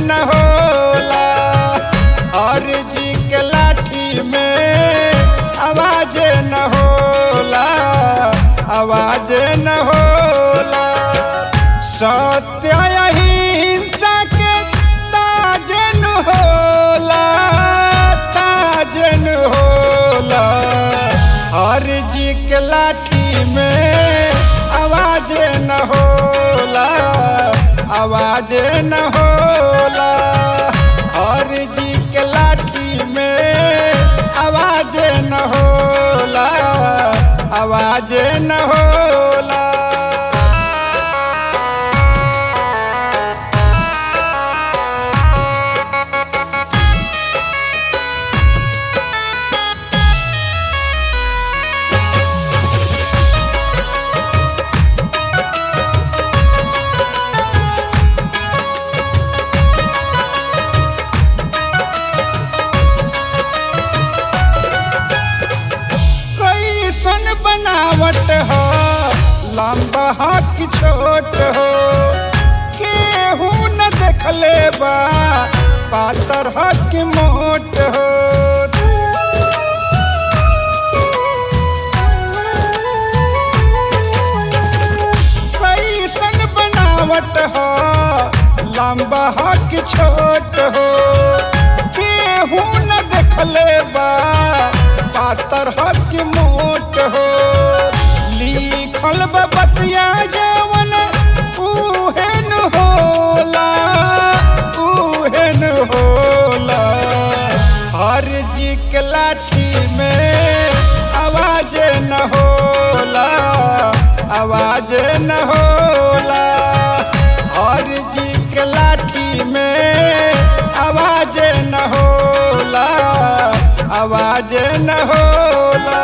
न होला। हर जी के लाठी में आवाज न होला, आवाज न होला। सत्य अहिंसा के ताज न होला, ताज न होला। हर जी के लाठी में आवाज न होला, आवाज न होला। हर जी के लाठी में आवाज न होला, आवाज न होला। बनावट हो लंबा हो कि छोट हो, केहू न देखले बा पातर हो कि मोट हो। कैसन बनावट हो लंबा हो कि छोट हो, केहू न देखले बा पातर हो कि मोट हो। लिखल बतिया जवन उहेन होला, उहेन होला। हर जी के लाठी में आवाज न होला, आवाज न होला। हर जी के लाठी में आवाज न होला, आवाज न होला।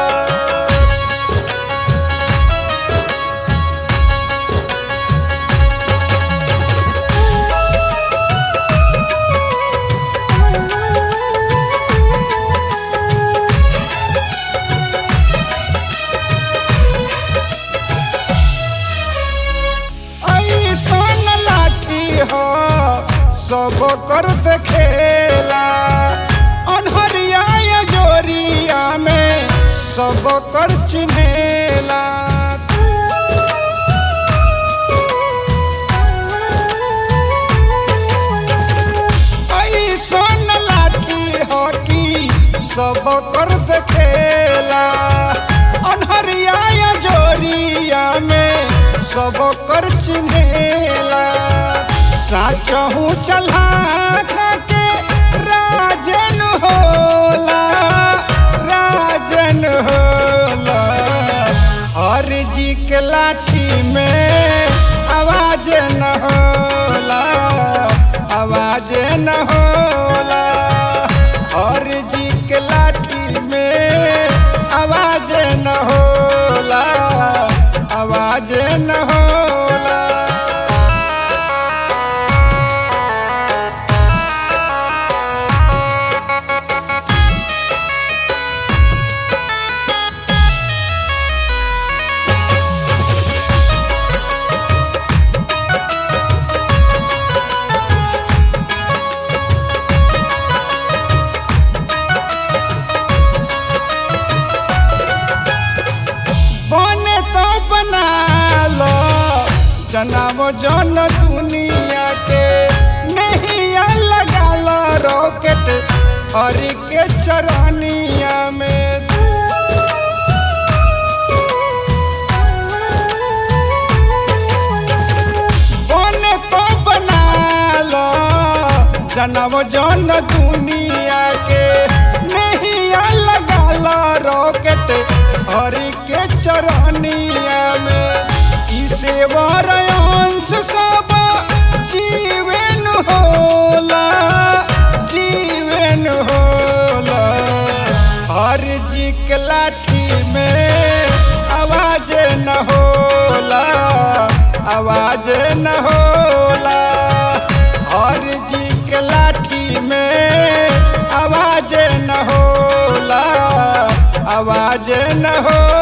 ऐसन लाठी हो सब कर देखेला, अनहरिया जोरिया में सब कर चिन्हेला। ऐसन लाठी हो कि सब कर देखेला, अनहरिया जोरिया में सब कर चिन्हेला। साचहू चला के राजन होला, राजन होला। हर जी के लाठी में आवाज न होला, आवाज न होला। हर जी के लाठी में आवाज न होला, आवाज न होला। बने तो बना लो जनाब जन दुनिया के, नहीं लगा लो रॉकेट हर के चरनिया में। बने तो बना लो जनाब जन दुनिया के, नहीं लगा लो रॉकेट हर के चरनिया में। इसे वारंश सब जीवन होला, जीवन होला। हर जी के लाठी में आवाज न होला, आवाज न होला। हर जी के लाठी में आवाज न होला, आवाज न होला।